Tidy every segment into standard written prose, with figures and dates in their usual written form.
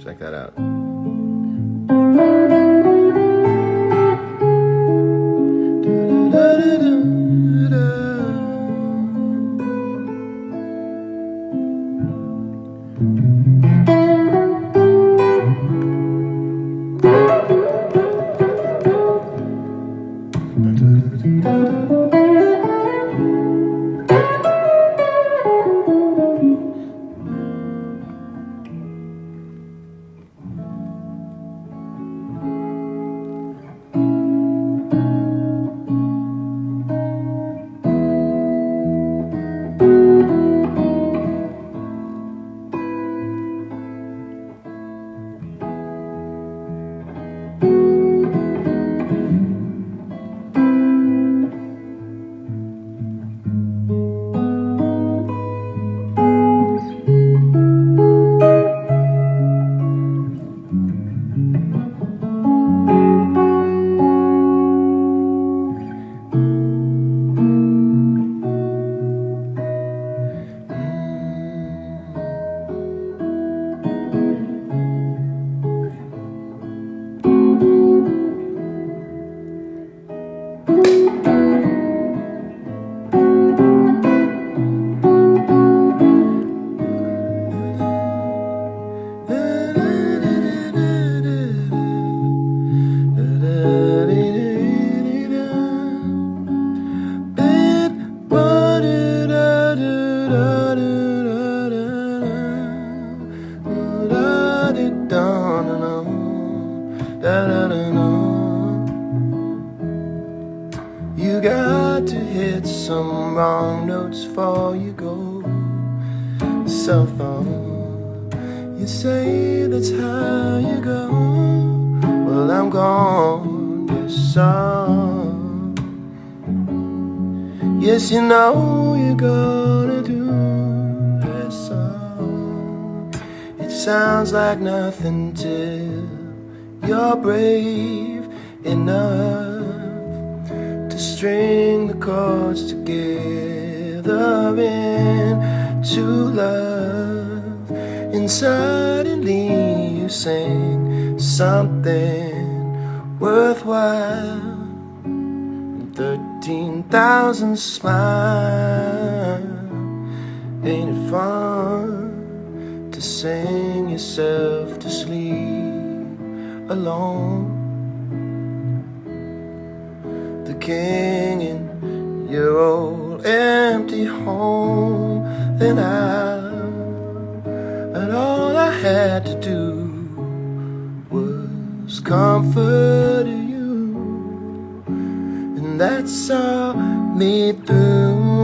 Check that out. You got to hit some wrong notes before you go south on. You say that's how you go. Well, I'm gone, yes, son. Yes, you know you're gonna do this song. It sounds like nothing till you're brave enough to string the chords together into love. And suddenly you sing something worthwhile. 13,000 smiles. Ain't it fun to sing yourself to sleep alone? the king in your old empty home. Then and all I had to do was comfort you, and that saw me through.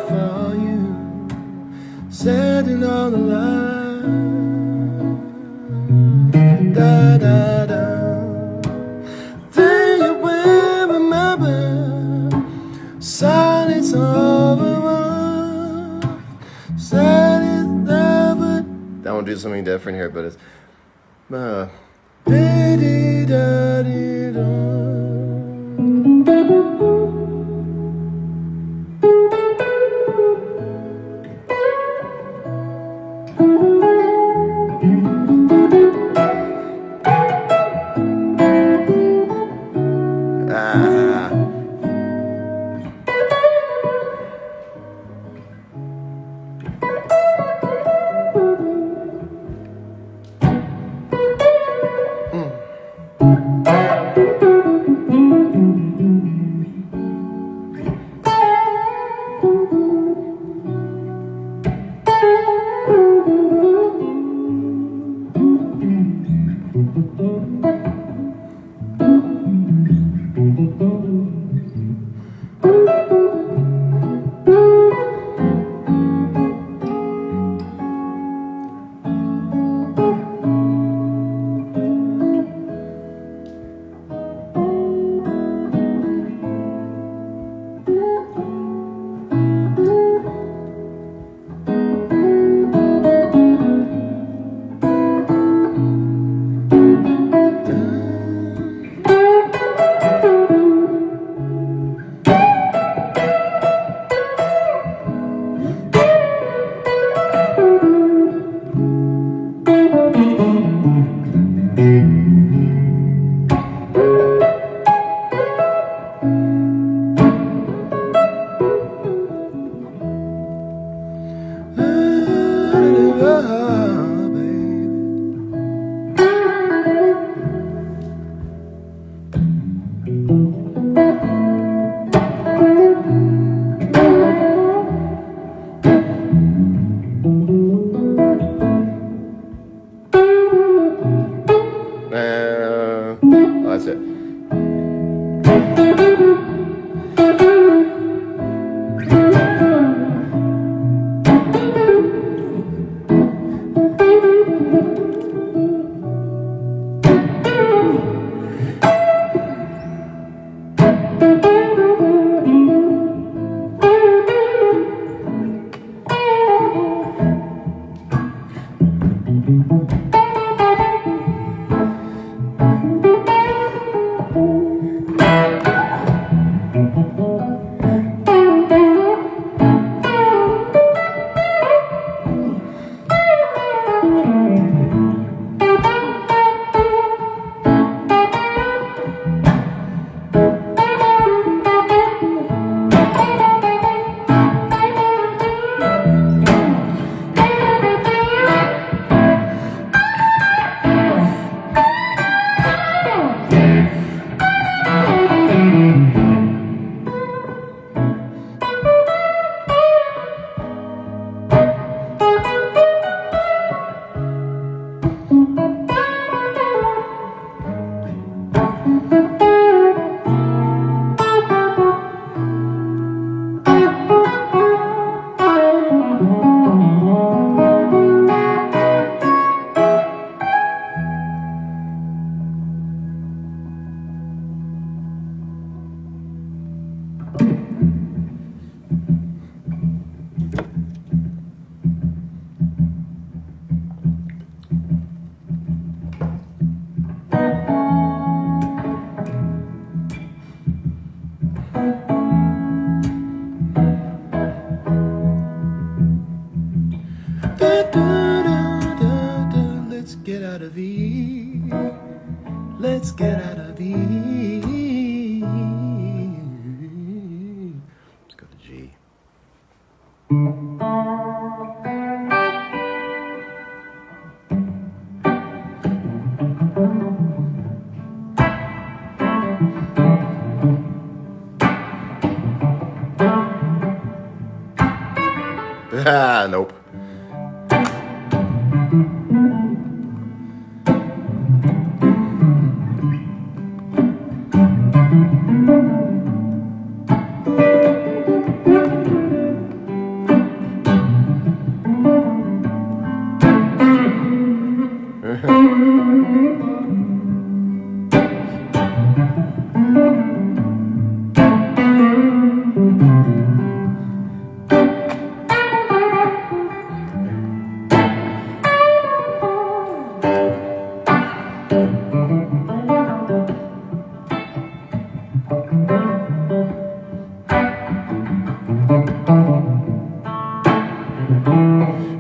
For you, setting on the line. Da da da. Then you will remember silence over. Silence never. I want to do something different here, but it's that's it. Let's get out of E. Let's get out of E. Let's go to G. Ah, nope.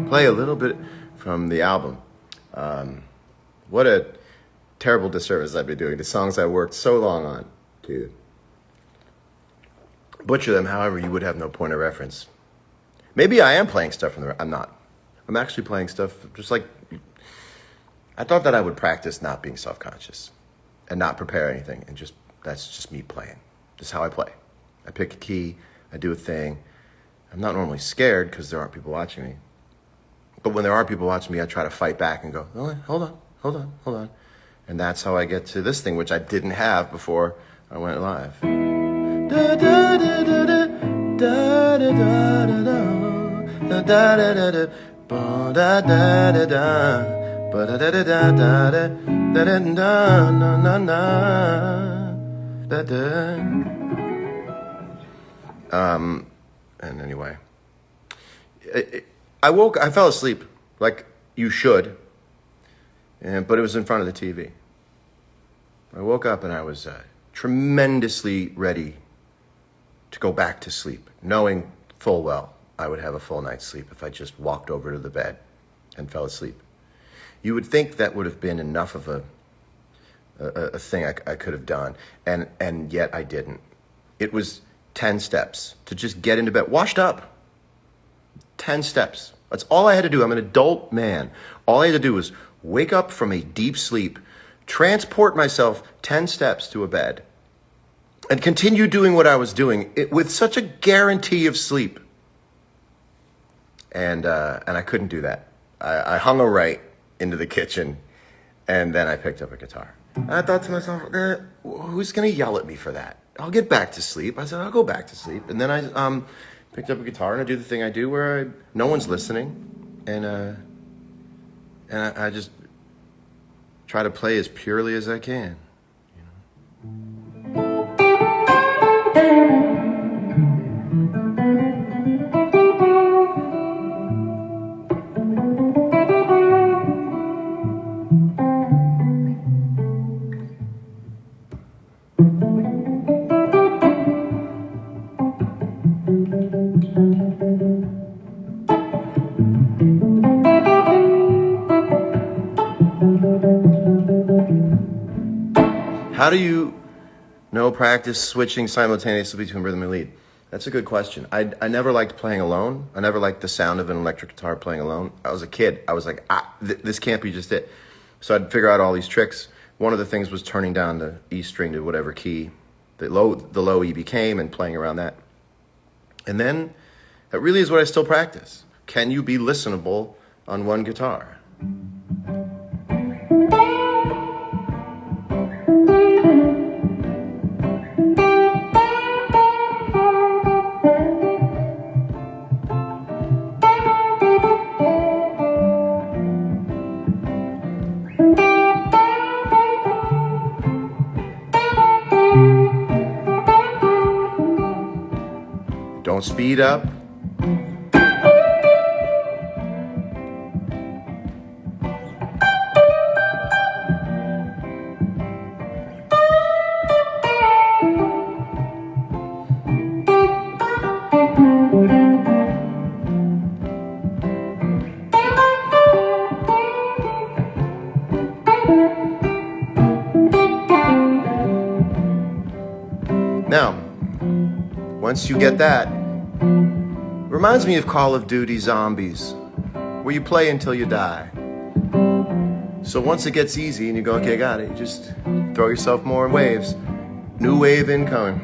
Play a little bit from the album. What a terrible disservice I'd be doing to songs I worked so long on to butcher them. However, you would have no point of reference. Maybe I am playing stuff from the... I'm not. I'm actually playing stuff just like... I thought that I would practice not being self-conscious and not prepare anything, and just that's just me playing. Just how I play. I pick a key, I do a thing. I'm not normally scared because there aren't people watching me. But when there are people watching me, I try to fight back and go, oh, hold on. And that's how I get to this thing, which I didn't have before I went live. Da da da da da da da da da da da da da da da da. And anyway, I fell asleep like you should, but it was in front of the TV. I woke up and I was tremendously ready to go back to sleep, knowing full well I would have a full night's sleep if I just walked over to the bed and fell asleep. You would think that would have been enough of a thing I could have done, and yet I didn't. It was 10 steps to just get into bed, washed up. 10 steps. That's all I had to do. I'm an adult man. All I had to do was wake up from a deep sleep, transport myself 10 steps to a bed, and continue doing what I was doing with such a guarantee of sleep. And I couldn't do that. I hung a right into the kitchen, and then I picked up a guitar. And I thought to myself, who's going to yell at me for that? I'll get back to sleep. I said, I'll go back to sleep. And then I picked up a guitar, and I do the thing I do where no one's listening, and I just try to play as purely as I can. How do you practice switching simultaneously between rhythm and lead? That's a good question. I never liked playing alone. I never liked the sound of an electric guitar playing alone. I was a kid. I was like, this can't be just it. So I'd figure out all these tricks. One of the things was turning down the E string to whatever key the low E became and playing around that. And then that really is what I still practice. Can you be listenable on one guitar? Don't speed up. Now, once you get that, reminds me of Call of Duty Zombies, where you play until you die. So once it gets easy and you go, okay, I got it, you just throw yourself more waves. New wave incoming.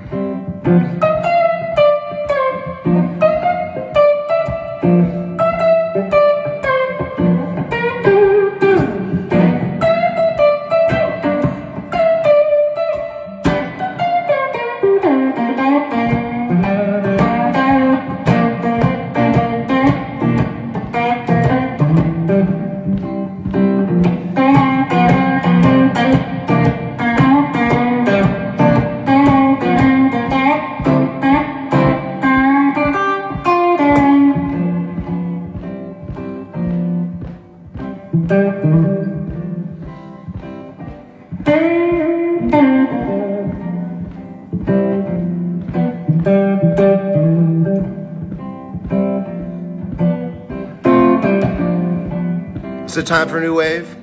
Is it time for a new wave?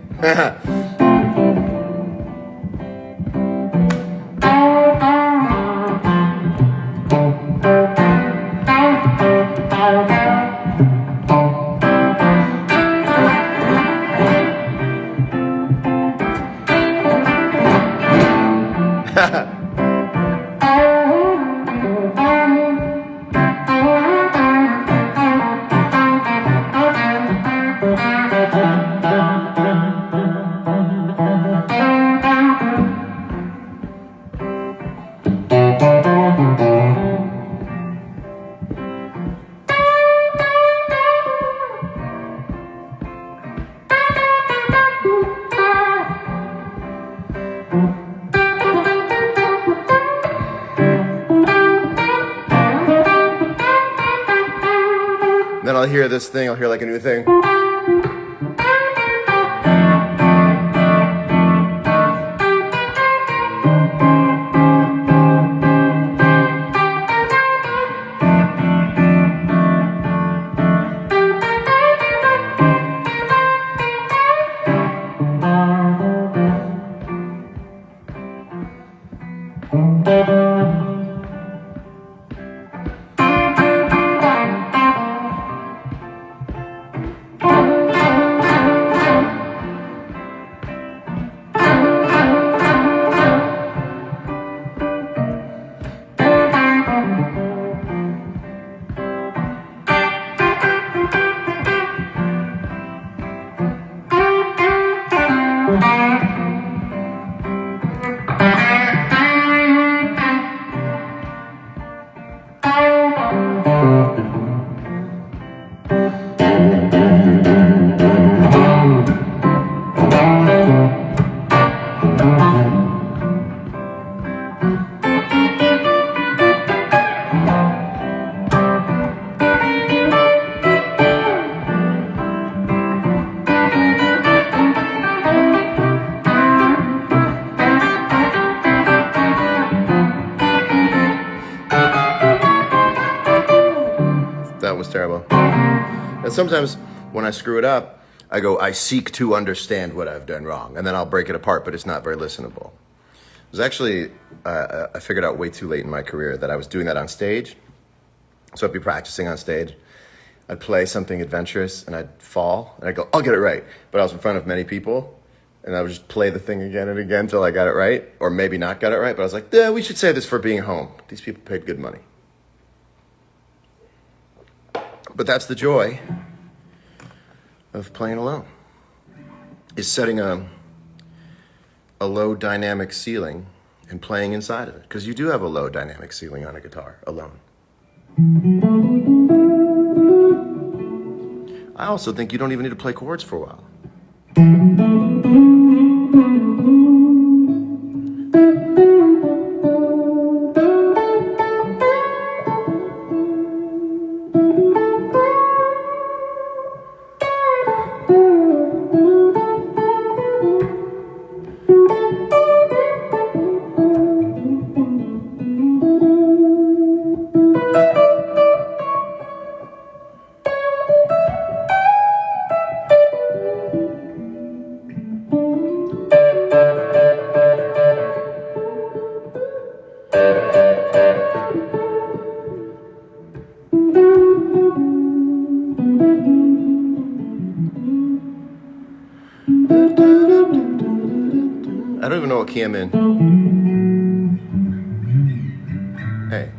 Then I'll hear this thing, I'll hear like a new thing. That was terrible. And sometimes when I screw it up, I go, I seek to understand what I've done wrong. And then I'll break it apart, but it's not very listenable. It was actually, I figured out way too late in my career that I was doing that on stage. So I'd be practicing on stage. I'd play something adventurous and I'd fall and I'd go, I'll get it right. But I was in front of many people and I would just play the thing again and again until I got it right, or maybe not got it right. But I was like, yeah, we should say this for being home. These people paid good money. But that's the joy of playing alone, is setting a low dynamic ceiling and playing inside of it. Because you do have a low dynamic ceiling on a guitar alone. I also think you don't even need to play chords for a while. I don't even know what key I'm in. Hey.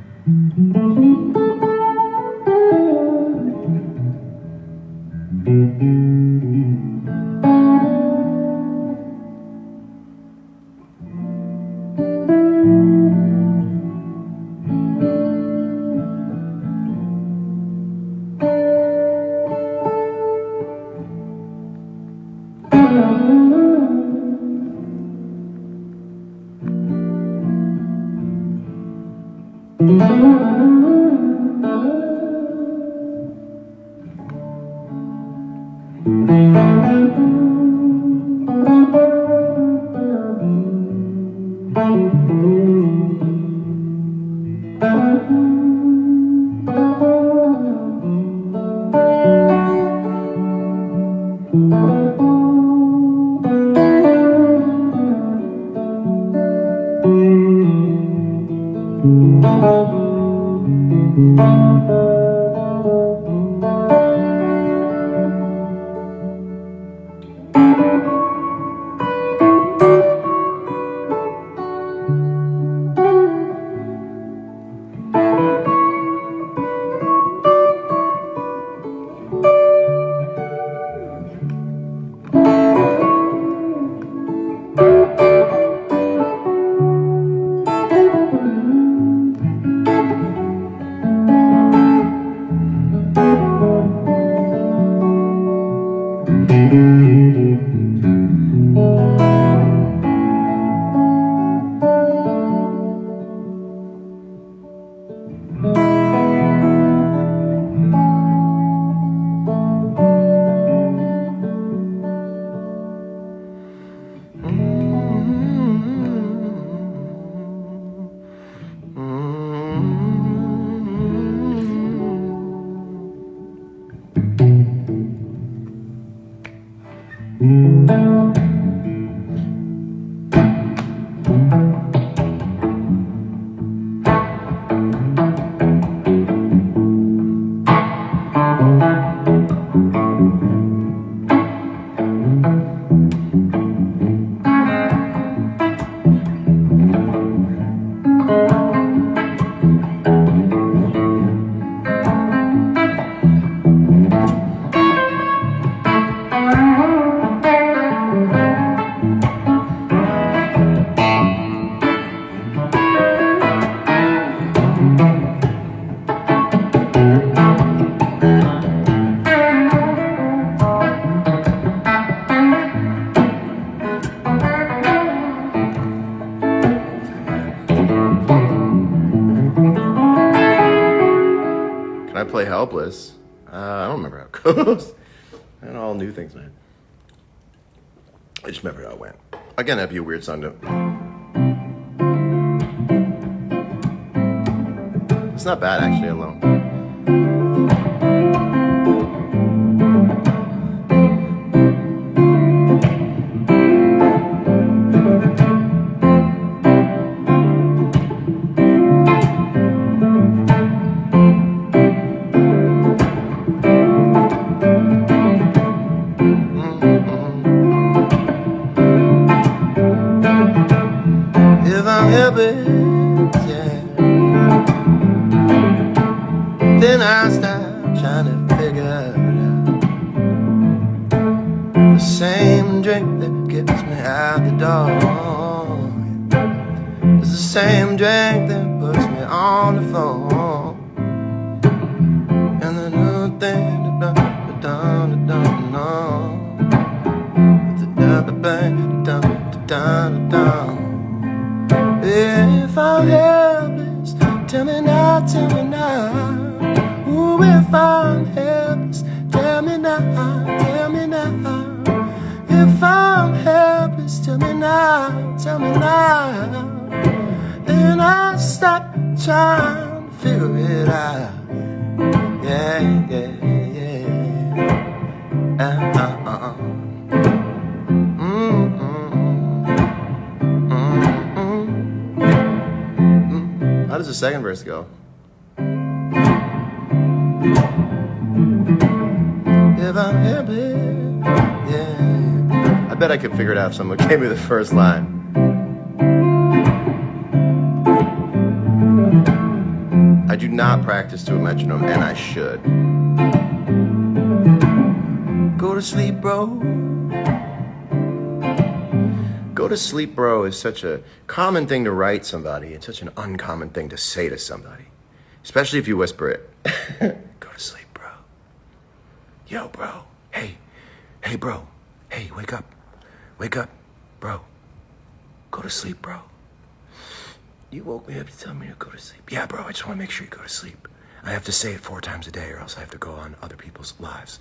helpless. I don't remember how it goes. And all new things, man. I just remember how it went. Again, that'd be a weird song to... It's not bad, actually, alone. If I'm helpless, yeah, then I start trying to figure it out. The same drink that gets me out the door is the same drink that puts me on the floor. And the new thing if I'm helpless, tell me now, tell me now. Ooh, if I'm helpless, tell me now, tell me now. If I'm helpless, tell me now, tell me now. And I stop trying to figure it out. Yeah, yeah, yeah. How does the second verse go? If I'm happy, yeah. I bet I could figure it out if someone gave me the first line. I do not practice to a metronome, and I should. Go to sleep, bro. Go to sleep, bro is such a common thing to write somebody. It's such an uncommon thing to say to somebody, especially if you whisper it. Go to sleep, bro. Yo, bro. Hey, bro. Hey, wake up, bro. Go to sleep, bro. You woke me up to tell me to go to sleep. Yeah, bro, I just want to make sure you go to sleep. I have to say it 4 times a day or else I have to go on other people's lives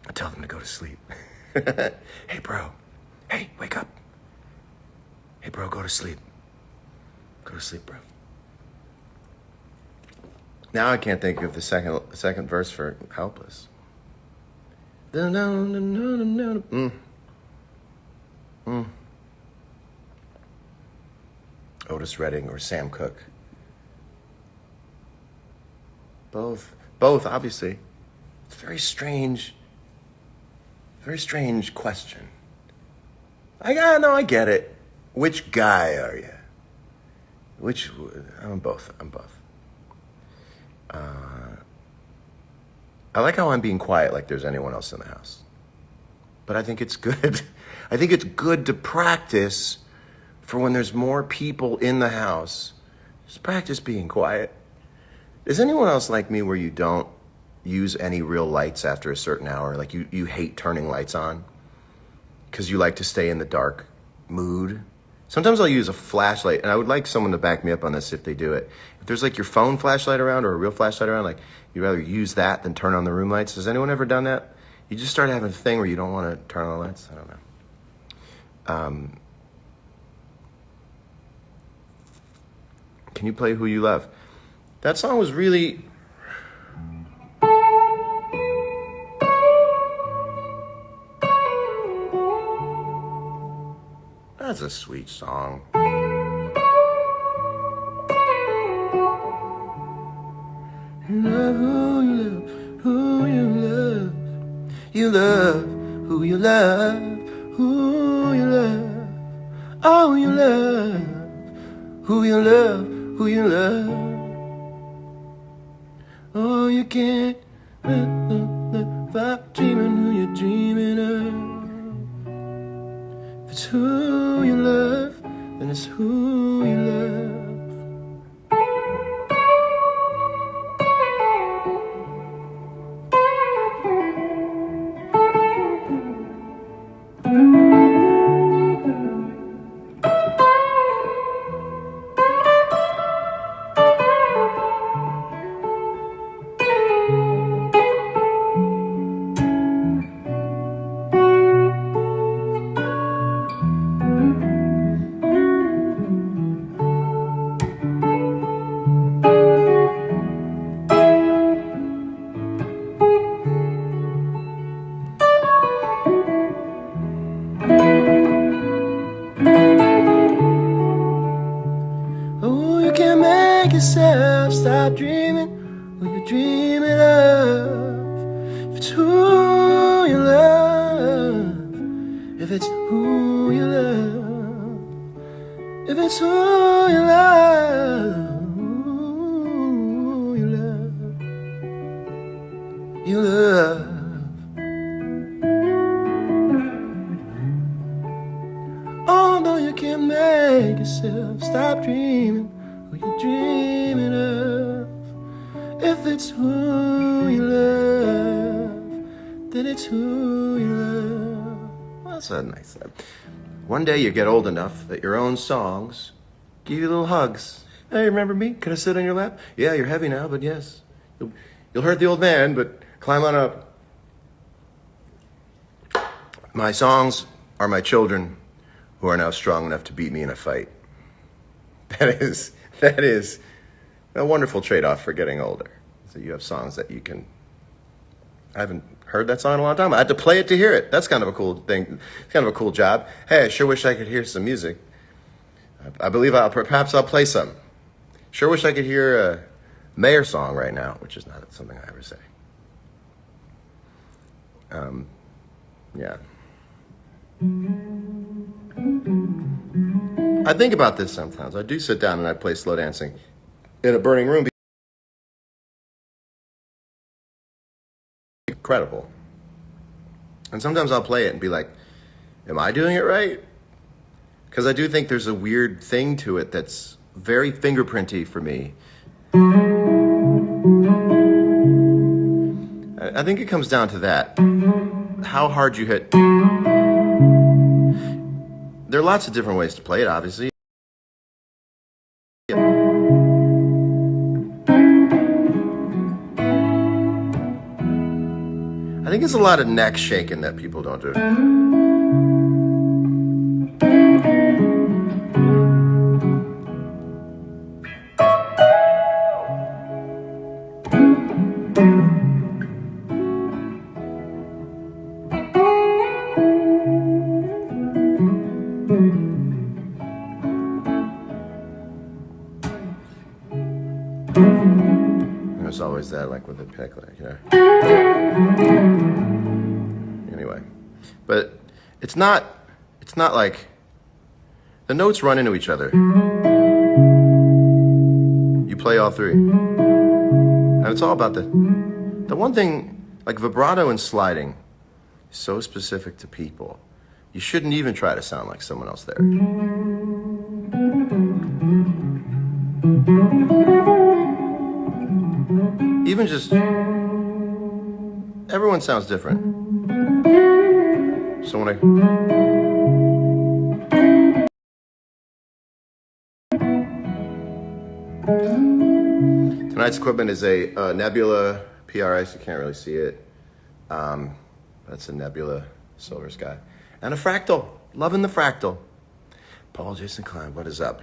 and tell them to go to sleep. Hey, bro. Hey, wake up. Hey, bro, go to sleep. Go to sleep, bro. Now I can't think of the second verse for Helpless. Otis Redding or Sam Cooke. Both, obviously. It's a very strange question. I get it. Which guy are you? I'm both. I like how I'm being quiet like there's anyone else in the house. But I think it's good. I think it's good to practice for when there's more people in the house. Just practice being quiet. Is anyone else like me where you don't use any real lights after a certain hour? Like you hate turning lights on because you like to stay in the dark mood? Sometimes I'll use a flashlight, and I would like someone to back me up on this if they do it. If there's like your phone flashlight around or a real flashlight around, like you'd rather use that than turn on the room lights. Has anyone ever done that? You just start having a thing where you don't want to turn on the lights? I don't know. Can you play Who You Love? That song was really... That's a sweet song. Love who you love, who you love. You love who you love, who you love. Oh, you love who you love, who you love. Oh, you can't stop dreaming who you're dreaming of. If it's who you love, then it's who you love. it's who you love. You love. You love. Although you can't make yourself stop dreaming who you're dreaming of. If it's who you love, then it's who you love. Well, that's a nice one. One day you get old enough that your own songs give you little hugs. Hey, remember me? Can I sit on your lap? Yeah, you're heavy now, but yes. You'll hurt the old man, but climb on up. My songs are my children who are now strong enough to beat me in a fight. That is a wonderful trade-off for getting older. So you have songs that you can... I haven't heard that song in a long time. I had to play it to hear it. That's kind of a cool thing. It's kind of a cool job. Hey, I sure wish I could hear some music. I believe perhaps I'll play some. Sure wish I could hear a Mayer song right now, which is not something I ever say. Yeah. I think about this sometimes. I do sit down and I play slow dancing in a burning room. Incredible. And sometimes I'll play it and be like, am I doing it right? Because I do think there's a weird thing to it that's very fingerprinty for me. I think it comes down to that. How hard you hit. There are lots of different ways to play it, obviously. I think it's a lot of neck shaking that people don't do. There's always that, like with a pick, like, you know. Anyway, but it's not like the notes run into each other. You play all three, and it's all about the one thing, like vibrato and sliding, is so specific to people. You shouldn't even try to sound like someone else there. Even just, everyone sounds different. So when tonight's equipment is a Nebula PRS, you can't really see it. That's a Nebula Silver Sky. And a fractal, loving the fractal. Paul Jason Klein, what is up?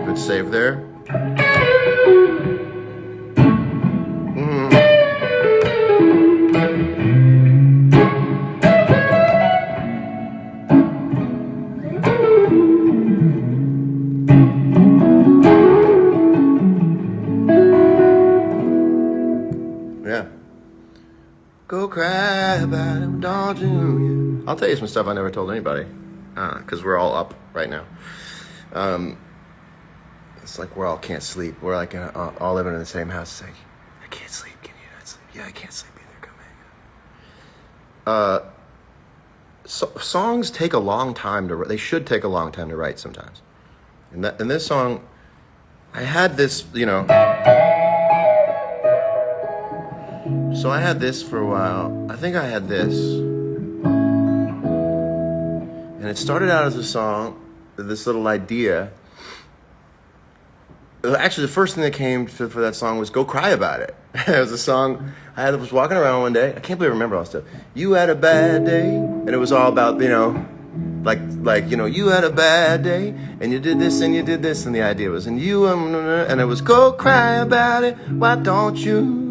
Good save there. Yeah. Go cry about him, don't you? I'll tell you some stuff I never told anybody, because we're all up right now. It's like we're all can't sleep. We're like all living in the same house. It's like, I can't sleep. Can you not sleep? Yeah, I can't sleep either. Come hang out. Songs take a long time to. They should take a long time to write sometimes. And this song, I had this, So I had this for a while. I think I had this. And it started out as a song, this little idea. Actually, the first thing that came for that song was "Go Cry About It." It was a song I was walking around one day. I can't believe I remember all this stuff. You had a bad day, and it was all about, you know, like you had a bad day, and you did this and you did this, and the idea was, and it was go cry about it. Why don't you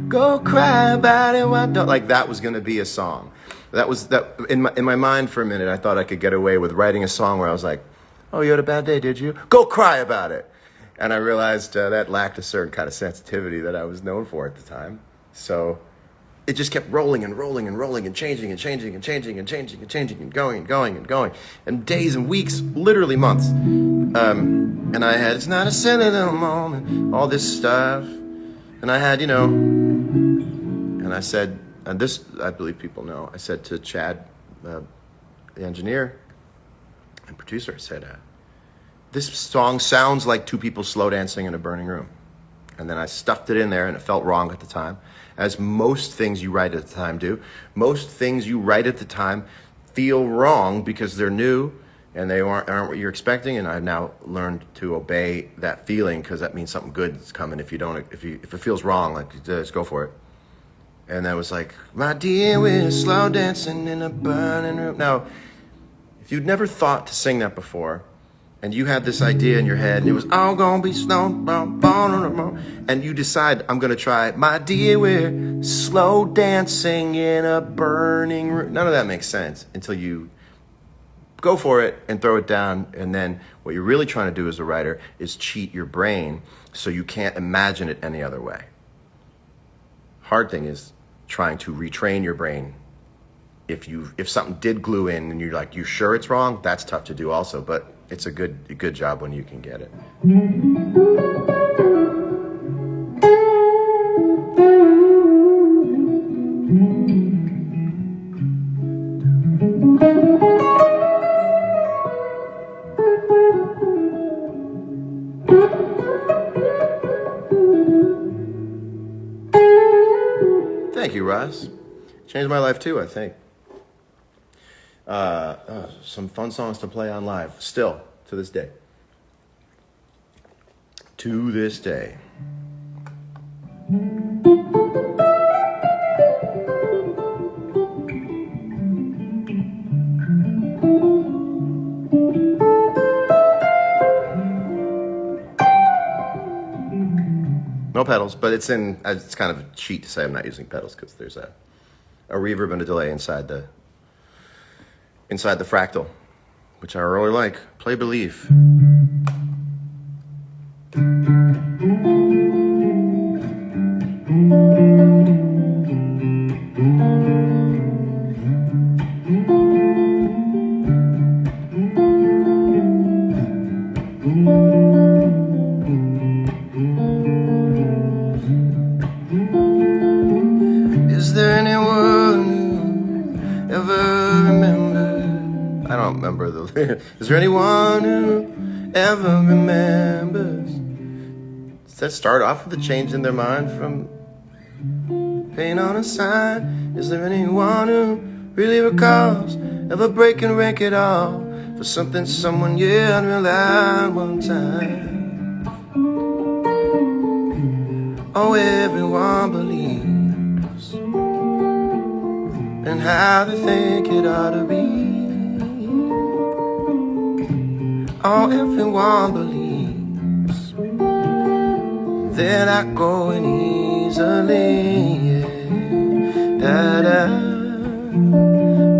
go cry about it? Why don't, like, that was gonna be a song. That was that in my mind for a minute. I thought I could get away with writing a song where I was like, oh, you had a bad day, did you? Go cry about it. And I realized that lacked a certain kind of sensitivity that I was known for at the time. So it just kept rolling and rolling and rolling and changing and changing and changing and changing and changing and going and going and going. And days and weeks, literally months. And I had, it's not a silly little moment, all this stuff. And I had, you know, and I said, and this I believe people know, I said to Chad, the engineer and producer, I said, this song sounds like two people slow dancing in a burning room. And then I stuffed it in there, and it felt wrong at the time, as most things you write at the time do. Most things you write at the time feel wrong because they're new and they aren't what you're expecting. And I've now learned to obey that feeling, because that means something good is coming. If it feels wrong, like, just go for it. And that was like, my dear, we're slow dancing in a burning room. Now, if you'd never thought to sing that before, and you had this idea in your head, and it was all gonna be slow, and you decide, I'm gonna try, my dear, we're slow dancing in a burning room. None of that makes sense until you go for it and throw it down. And then what you're really trying to do as a writer is cheat your brain so you can't imagine it any other way. Hard thing is trying to retrain your brain. If something did glue in and you're like, you sure it's wrong? That's tough to do also, but it's a good job when you can get it. Thank you, Russ. Changed my life too, I think. Some fun songs to play on live, still, to this day. To this day. No pedals, but it's kind of a cheat to say I'm not using pedals, because there's a reverb and a delay inside the fractal, which I really like. Play Believe. Is there anyone who ever remembers? I don't remember the lyrics. Is there anyone who ever remembers? Does that start off with a change in their mind from paint on a sign? Is there anyone who really recalls ever breaking a record off for something someone unrealized one time? Oh, everyone believes in how they think it ought to be. Oh, everyone believes they're not going easily. Yeah. Da da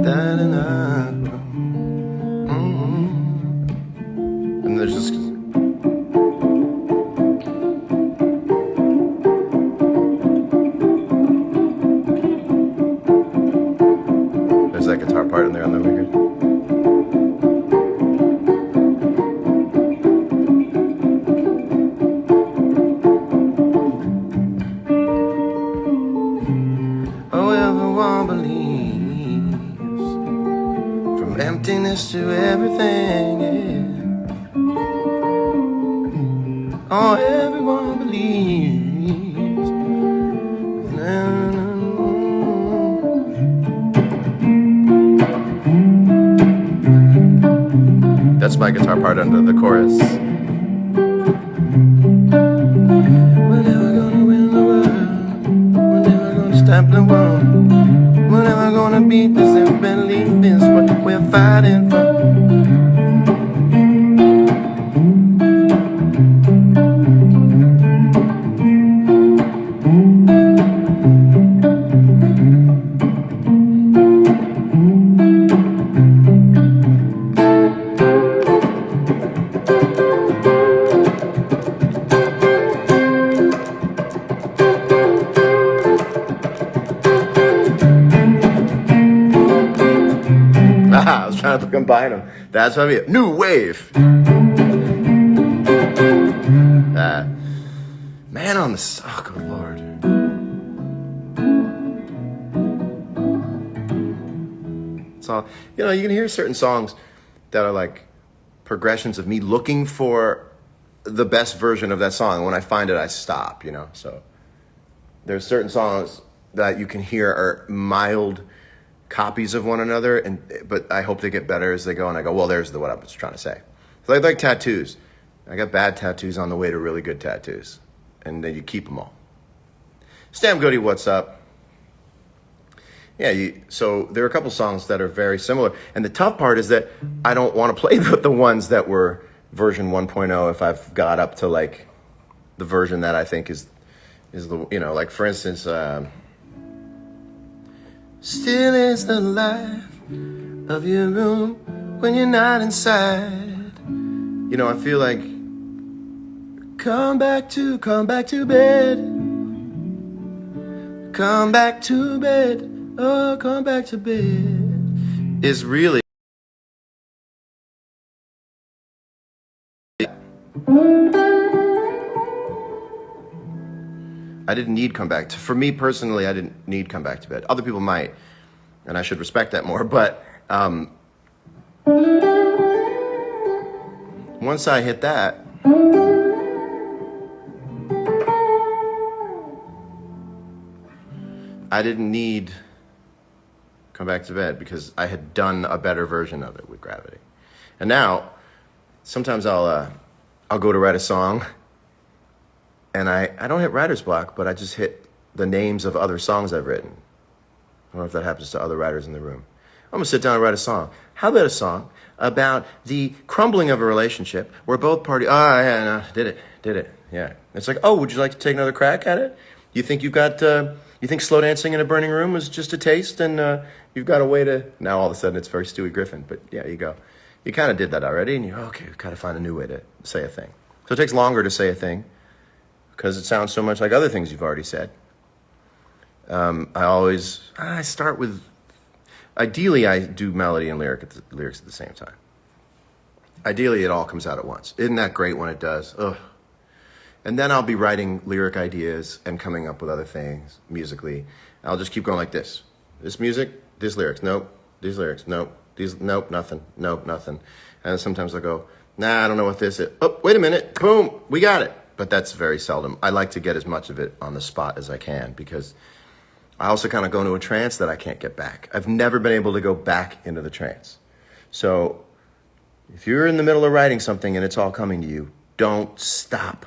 da da da. And there's just. There's that guitar part in there on the record. Oh, everyone believes, from emptiness to everything, yeah. Oh, everyone believes, That's my guitar part under the chorus. We're never gonna win the world. We're never gonna stop the world. We're never gonna beat this and believe this what we're fighting for. I was trying to combine them. That's what I mean. New wave. Man on the... Oh, good Lord. It's all... You know, you can hear certain songs that are like progressions of me looking for the best version of that song. When I find it, I stop, you know? So there's certain songs that you can hear are mild copies of one another, but I hope they get better as they go, and I go, well, there's what I was trying to say. So I like tattoos. I got bad tattoos on the way to really good tattoos, and then you keep them all. Stam Goody, what's up? Yeah, so there are a couple songs that are very similar, and the tough part is that I don't want to play the ones that were version 1.0 if I've got up to like the version that I think is the, you know, like for instance, still is the life of your room when you're not inside. You know, I feel like come back to bed. Come back to bed. Oh, come back to bed. Is really I didn't need come back to, for me personally, I didn't need come back to bed. Other people might, and I should respect that more, but once I hit that, I didn't need come back to bed because I had done a better version of it with Gravity. And now, sometimes I'll go to write a song, and I don't hit writer's block, but I just hit the names of other songs I've written. I don't know if that happens to other writers in the room. I'm gonna sit down and write a song. How about a song about the crumbling of a relationship where both parties, oh yeah, no, did it, yeah. It's like, oh, would you like to take another crack at it? You think you've got, you think slow dancing in a burning room was just a taste and you've got a way to, now all of a sudden it's very Stewie Griffin, but yeah, you go. You kind of did that already and you're, okay, we've got to find a new way to say a thing. So it takes longer to say a thing because it sounds so much like other things you've already said. I start with, ideally I do melody and lyrics at the same time. Ideally it all comes out at once. Isn't that great when it does? Ugh. And then I'll be writing lyric ideas and coming up with other things musically. I'll just keep going like this. This music, these lyrics, nope. These lyrics, nope. These, nope, nothing. Nope, nothing. And sometimes I'll go, nah, I don't know what this is. Oh, wait a minute. Boom, we got it. But that's very seldom. I like to get as much of it on the spot as I can because I also kind of go into a trance that I can't get back. I've never been able to go back into the trance. So if you're in the middle of writing something and it's all coming to you, don't stop.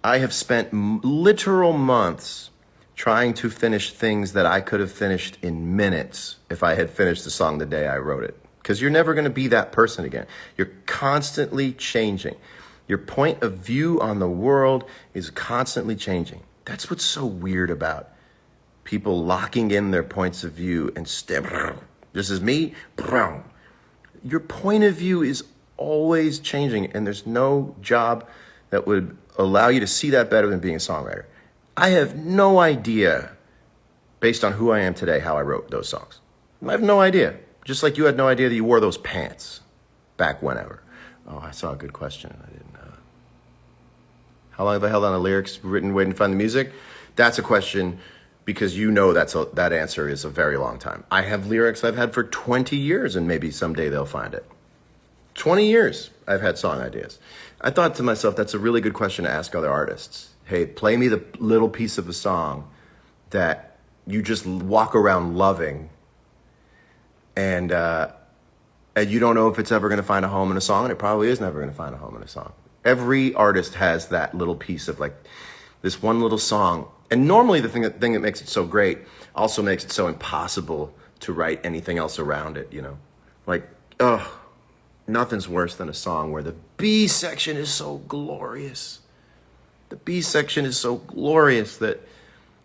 I have spent literal months trying to finish things that I could have finished in minutes if I had finished the song the day I wrote it. Because you're never going to be that person again. You're constantly changing. Your point of view on the world is constantly changing. That's what's so weird about people locking in their points of view and this is me. Your point of view is always changing, and there's no job that would allow you to see that better than being a songwriter. I have no idea, based on who I am today, how I wrote those songs. I have no idea. Just like you had no idea that you wore those pants back whenever. Oh, I saw a good question. I didn't know. How long have I held on to lyrics written waiting to find the music? That's a question because you know that answer is a very long time. I have lyrics I've had for 20 years and maybe someday they'll find it. 20 years I've had song ideas. I thought to myself, that's a really good question to ask other artists. Hey, play me the little piece of a song that you just walk around loving and and you don't know if it's ever going to find a home in a song, and it probably is never going to find a home in a song. Every artist has that little piece of like this one little song. And normally the thing that makes it so great also makes it so impossible to write anything else around it, you know? Like, nothing's worse than a song where the B section is so glorious. The B section is so glorious that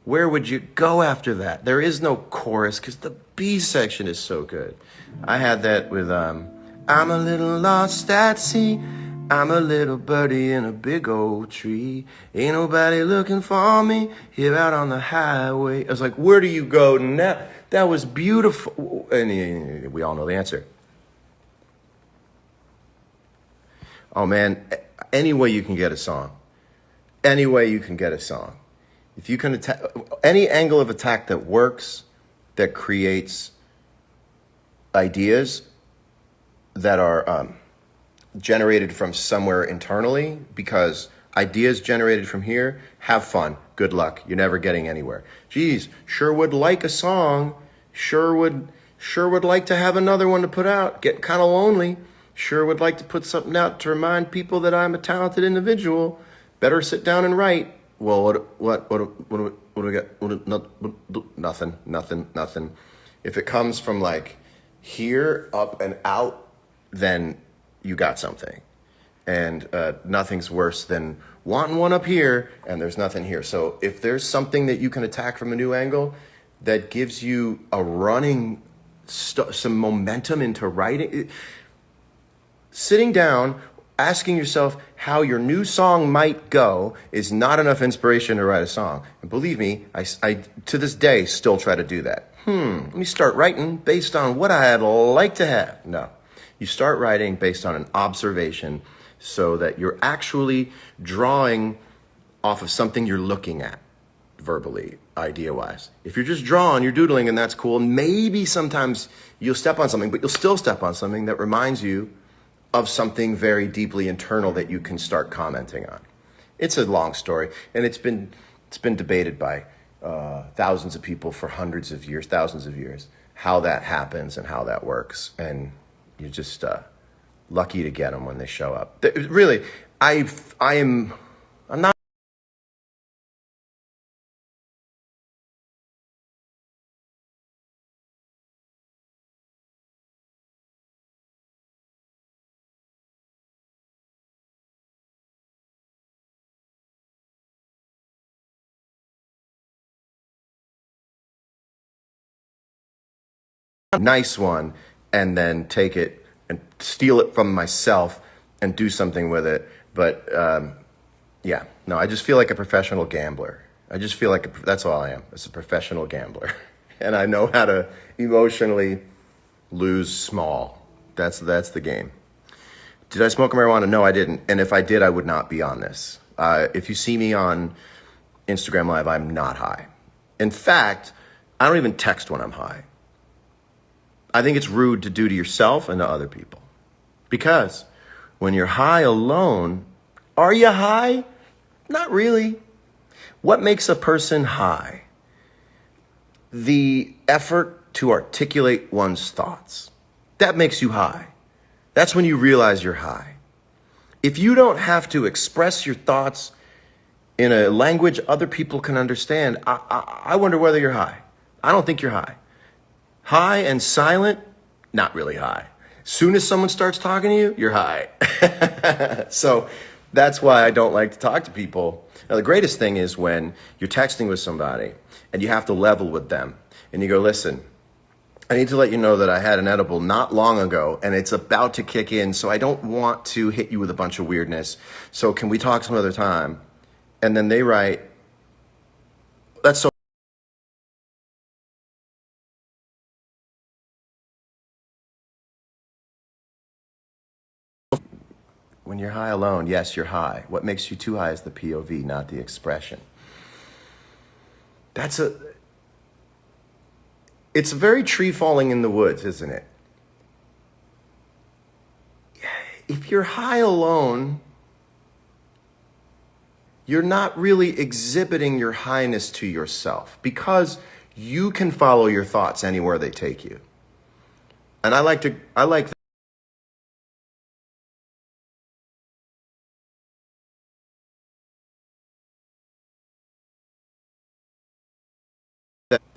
where would you go after that? There is no chorus because the B section is so good. I had that with I'm a little lost at sea. I'm a little birdie in a big old tree. Ain't nobody looking for me here out on the highway. I was like, where do you go now? That was beautiful. And we all know the answer. Oh man, any way you can get a song. Any way you can get a song. If you can attack any angle of attack that works, that creates ideas that are generated from somewhere internally, because ideas generated from here, have fun, good luck, you're never getting anywhere. Geez, sure would like a song, sure would like to have another one to put out, getting kind of lonely, sure would like to put something out to remind people that I'm a talented individual, better sit down and write. Well, what do we got? Nothing. If it comes from like here, up and out, then you got something. And nothing's worse than wanting one up here and there's nothing here. So if there's something that you can attack from a new angle that gives you a running, some momentum into writing, sitting down, asking yourself how your new song might go is not enough inspiration to write a song. And believe me, I to this day still try to do that. Let me start writing based on what I'd like to have. No, you start writing based on an observation so that you're actually drawing off of something you're looking at verbally, idea-wise. If you're just drawing, you're doodling, and that's cool. Maybe sometimes you'll step on something, but you'll still step on something that reminds you of something very deeply internal that you can start commenting on. It's a long story, and it's been debated by thousands of people for thousands of years, how that happens and how that works. And you're just lucky to get them when they show up. Really, I'm not. Nice one, and then take it and steal it from myself and do something with it. But yeah, no, I just feel like a professional gambler. I just feel like that's all I am. It's a professional gambler. And I know how to emotionally lose small. That's the game. Did I smoke marijuana? No, I didn't. And if I did, I would not be on this. If you see me on Instagram Live, I'm not high. In fact, I don't even text when I'm high. I think it's rude to do to yourself and to other people. Because when you're high alone, are you high? Not really. What makes a person high? The effort to articulate one's thoughts. That makes you high. That's when you realize you're high. If you don't have to express your thoughts in a language other people can understand, I wonder whether you're high. I don't think you're high. High and silent, not really high. Soon as someone starts talking to you, you're high. So that's why I don't like to talk to people. Now, the greatest thing is when you're texting with somebody and you have to level with them and you go, listen, I need to let you know that I had an edible not long ago and it's about to kick in, so I don't want to hit you with a bunch of weirdness. So can we talk some other time? And then they write, that's so. When you're high alone, yes, you're high. What makes you too high is the POV, not the expression. It's a very tree falling in the woods, isn't it? If you're high alone, you're not really exhibiting your highness to yourself because you can follow your thoughts anywhere they take you. And I like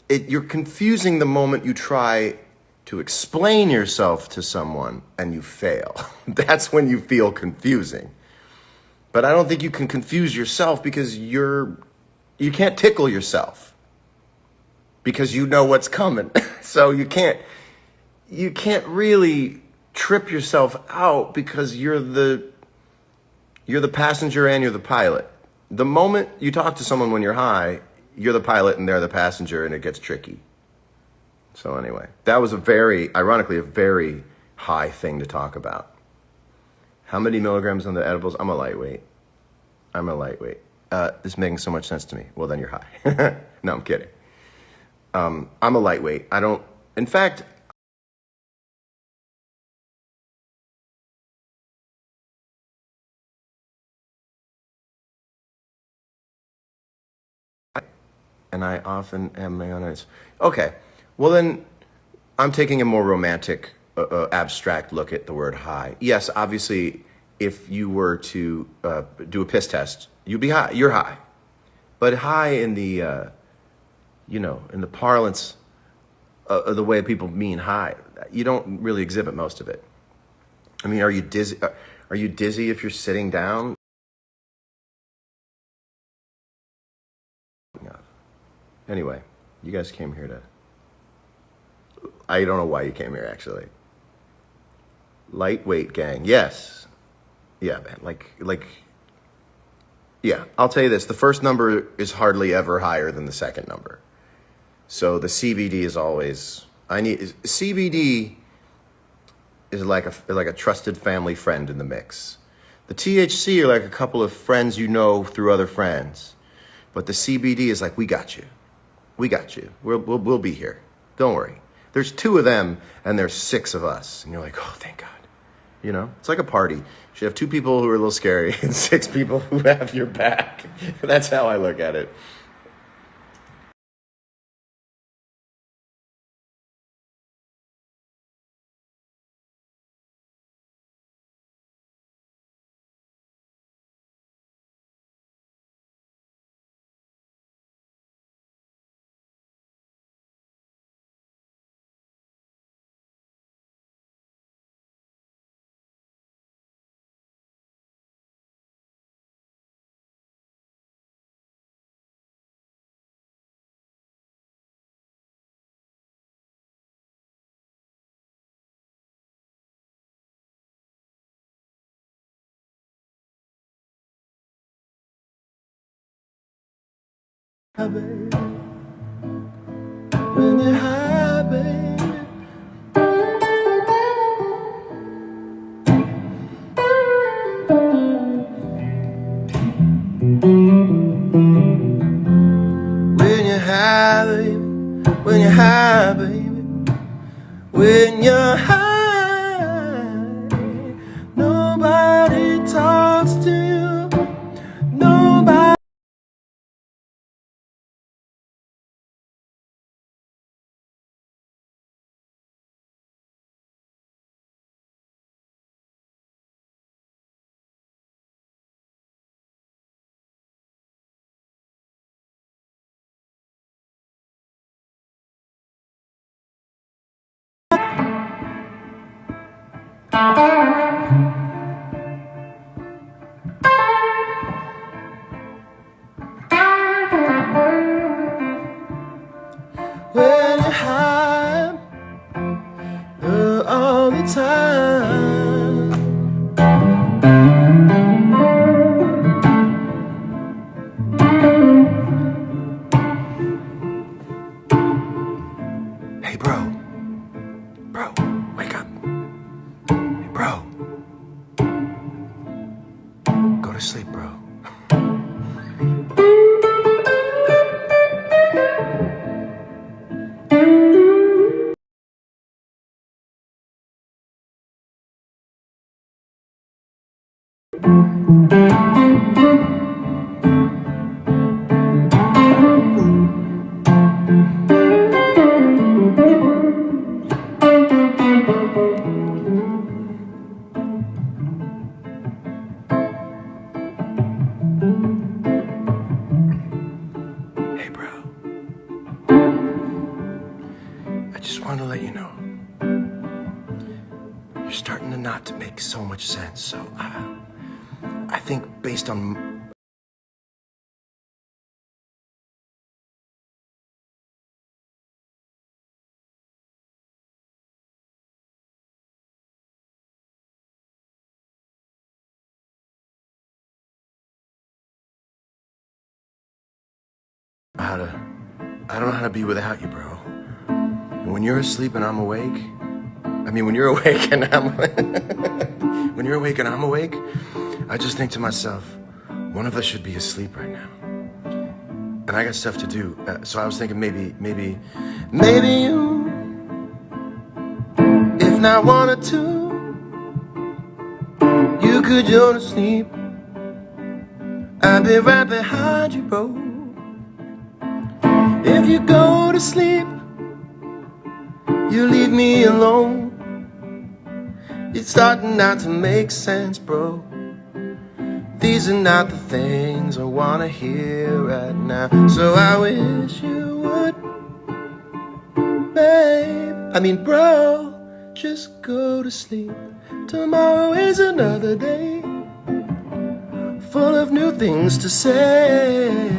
you're confusing the moment you try to explain yourself to someone and you fail. That's when you feel confusing. But I don't think you can confuse yourself because you can't tickle yourself because you know what's coming. So you can't really trip yourself out because you're the passenger and you're the pilot. The moment you talk to someone when you're high, you're the pilot and they're the passenger, and it gets tricky. So anyway, that was ironically, a very high thing to talk about. How many milligrams on the edibles? I'm a lightweight. This is making so much sense to me. Well, then you're high. No, I'm kidding. I'm a lightweight. In fact, and I often am mayonnaise. Okay, well then, I'm taking a more romantic, abstract look at the word high. Yes, obviously, if you were to do a piss test, you'd be high. You're high, but high in the, in the parlance of the way people mean high, you don't really exhibit most of it. I mean, are you dizzy? Are you dizzy if you're sitting down? Anyway, you guys came here to... I don't know why you came here, actually. Lightweight gang. Yes. Yeah, man. Yeah, I'll tell you this. The first number is hardly ever higher than the second number. So the CBD is always... CBD is like a trusted family friend in the mix. The THC are like a couple of friends you know through other friends. But the CBD is like, we got you. We got you. We'll be here. Don't worry. There's 2 of them and there's 6 of us. And you're like, oh, thank God. It's like a party. You should have 2 people who are a little scary and 6 people who have your back. That's how I look at it. High, baby. When you're high, baby. When you're high, baby. When you're high, baby. When you're high, nobody talks to you. Nobody. When you're high, all the time. Hey, bro, wake up. Hey, bro, go to sleep, bro. Hey, bro. wanted to let you know. You're starting to not to make so much sense, so I think based on I don't know how to be without you, bro. And when you're asleep and I'm awake, when you're awake and when you're awake and I'm awake, I just think to myself, one of us should be asleep right now. And I got stuff to do. So I was thinking maybe you, if not one or two, you could go to sleep. I'll be right behind you, bro. If you go to sleep, you leave me alone. It's starting not to make sense, bro. These are not the things I wanna hear right now. So I wish you would, babe. Bro, just go to sleep. Tomorrow is another day, full of new things to say.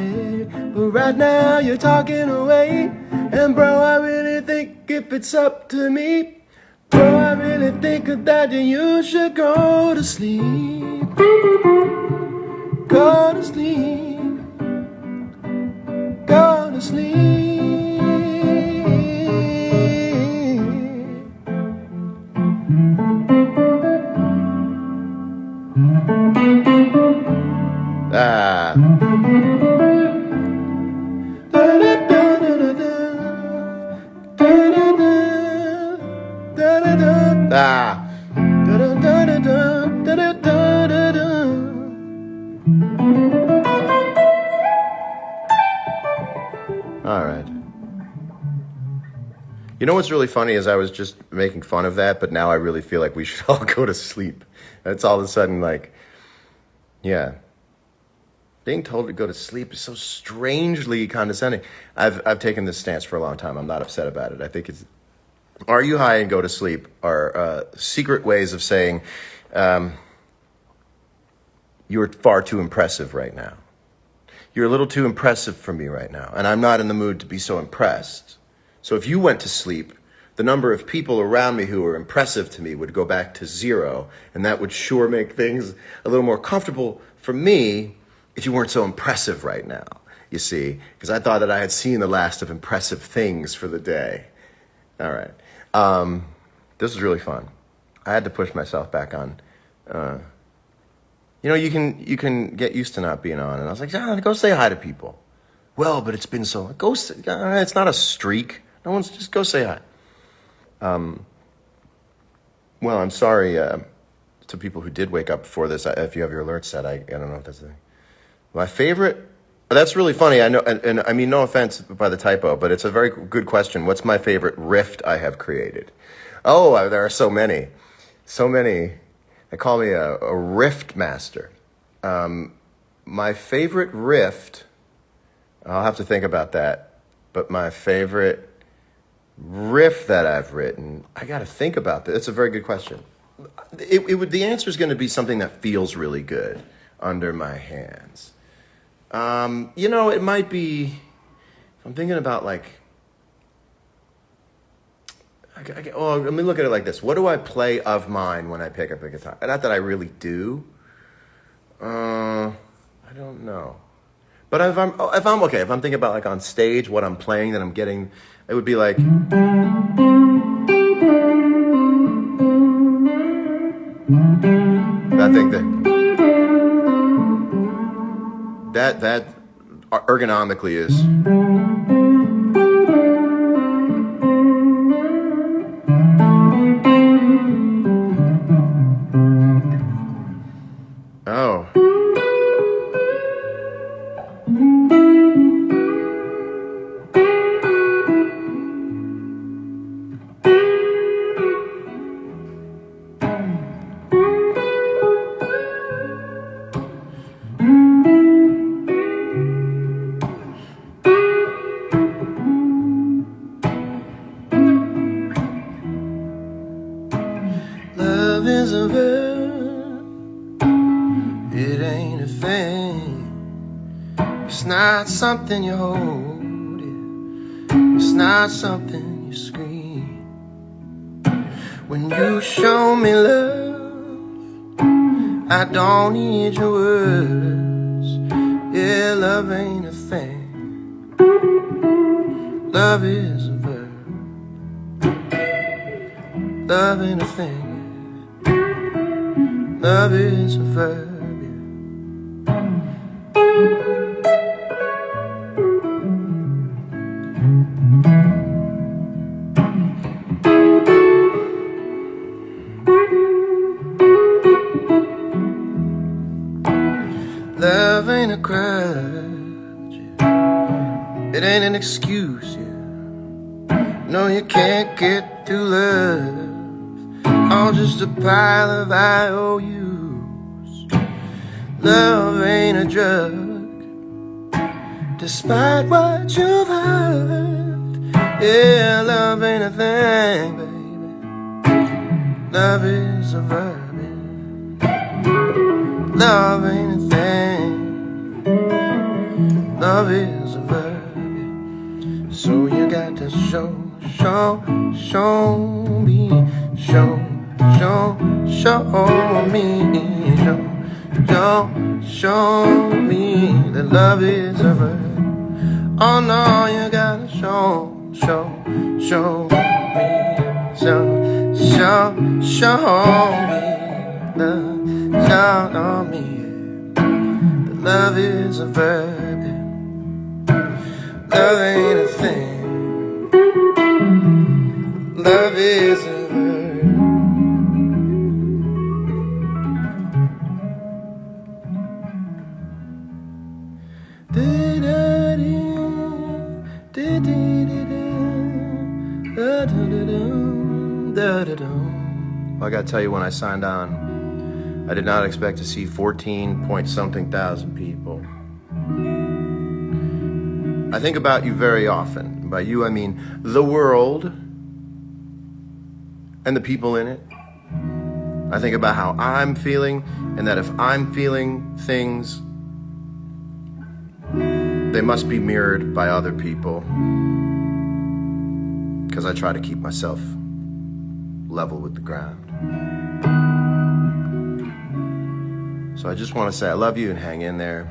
But right now you're talking away. And bro, I really think if it's up to me, bro, I really think that you should go to sleep. Go to sleep. Go to sleep. All right. You know what's really funny is I was just making fun of that, but now I really feel like we should all go to sleep. That's all of a sudden like, yeah. Being told to go to sleep is so strangely condescending. I've taken this stance for a long time. I'm not upset about it. I think it's, are you high and go to sleep are secret ways of saying you're far too impressive right now. You're a little too impressive for me right now, and I'm not in the mood to be so impressed. So if you went to sleep, the number of people around me who are impressive to me would go back to 0, and that would sure make things a little more comfortable for me if you weren't so impressive right now, you see, because I thought that I had seen the last of impressive things for the day. All right. This was really fun. I had to push myself back on. You can get used to not being on. And I was like, go say hi to people. Well, but it's been so long. It's not a streak. No one's, just go say hi. Well, I'm sorry to people who did wake up before this. If you have your alerts set, I don't know if that's the thing. My favorite, that's really funny. I know, and I mean, no offense by the typo, but it's a very good question. What's my favorite rift I have created? Oh, there are so many. So many. They call me a rift master. My favorite rift, I'll have to think about that, but my favorite riff that I've written, I got to think about that. It's a very good question. The answer is going to be something that feels really good under my hands. It might be, I'm thinking about like, let me look at it like this. What do I play of mine when I pick up a guitar? Not that I really do. I don't know. But if I'm thinking about like on stage, what I'm playing that I'm getting, it would be like. I think that ergonomically is. Oh. It ain't a thing. It's not something you hold. It's not something you scream. When you show me love, I don't need your words. Yeah, love ain't a thing. Love is a verb. Love ain't a thing. Love is a verb. Love ain't a crutch. It ain't an excuse. No, you can't get through love. All just a pile of IOUs. Love ain't a drug, despite what you've heard. Yeah, love ain't a thing, baby. Love is a verb. Love ain't a thing. Love is a verb. So you got to show me, show me that love is a verb. Oh no, you gotta show me, show me that love is a verb. Love ain't a thing. Love is a verb. Well, I gotta tell you, when I signed on, I did not expect to see 14 point something thousand people. I think about you very often. By you, I mean the world and the people in it. I think about how I'm feeling, and that if I'm feeling things, they must be mirrored by other people, because I try to keep myself level with the ground. So I just want to say I love you and hang in there.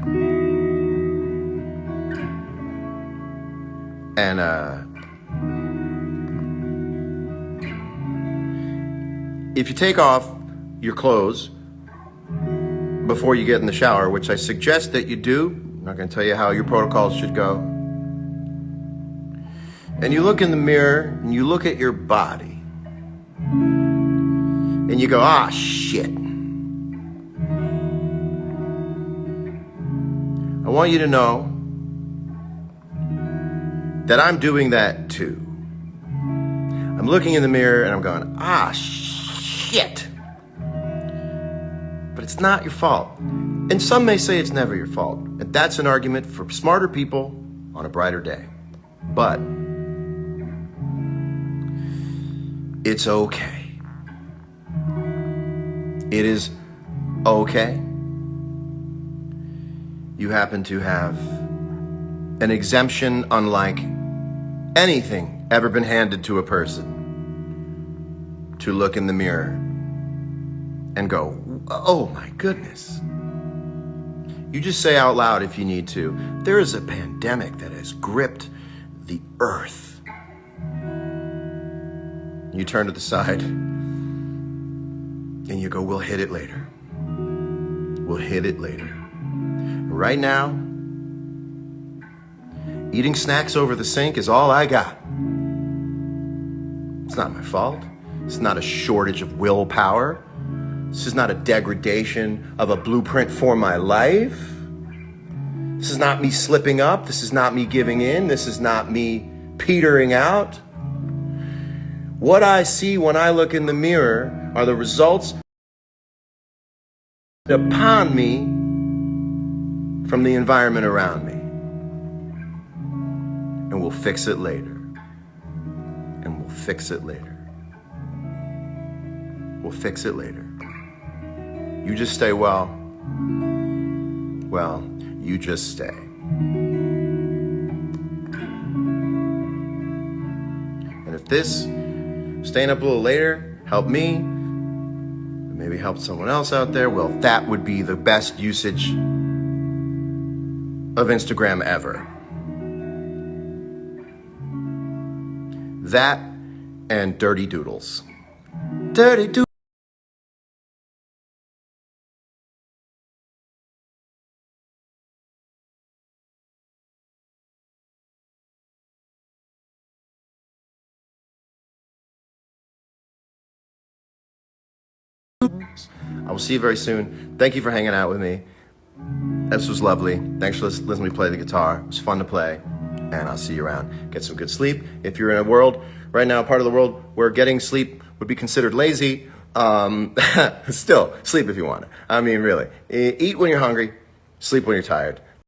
And if you take off your clothes before you get in the shower, which I suggest that you do, I'm not going to tell you how your protocols should go, and you look in the mirror and you look at your body and you go, ah, shit. I want you to know that I'm doing that too. I'm looking in the mirror and I'm going, ah, shit. But it's not your fault. And some may say it's never your fault. And that's an argument for smarter people on a brighter day. But it's okay. It is okay. You happen to have an exemption unlike anything ever been handed to a person, to look in the mirror and go, oh my goodness. You just say out loud, if you need to, there is a pandemic that has gripped the earth. You turn to the side and you go, we'll hit it later. We'll hit it later. Right now, eating snacks over the sink is all I got. It's not my fault. It's not a shortage of willpower. This is not a degradation of a blueprint for my life. This is not me slipping up. This is not me giving in. This is not me petering out. What I see when I look in the mirror are the results upon me from the environment around me. And we'll fix it later. And we'll fix it later. We'll fix it later. You just stay well. well, you just stay. And if this staying up a little later helped me, maybe helped someone else out there, well, that would be the best usage of Instagram ever. That and dirty doodles. Dirty doodles. I will see you very soon. Thank you for hanging out with me. This was lovely. Thanks for listening to me play the guitar. It was fun to play. And I'll see you around. Get some good sleep. If you're in a world right now, part of the world where getting sleep would be considered lazy, still, sleep if you want. I mean, really. Eat when you're hungry. Sleep when you're tired.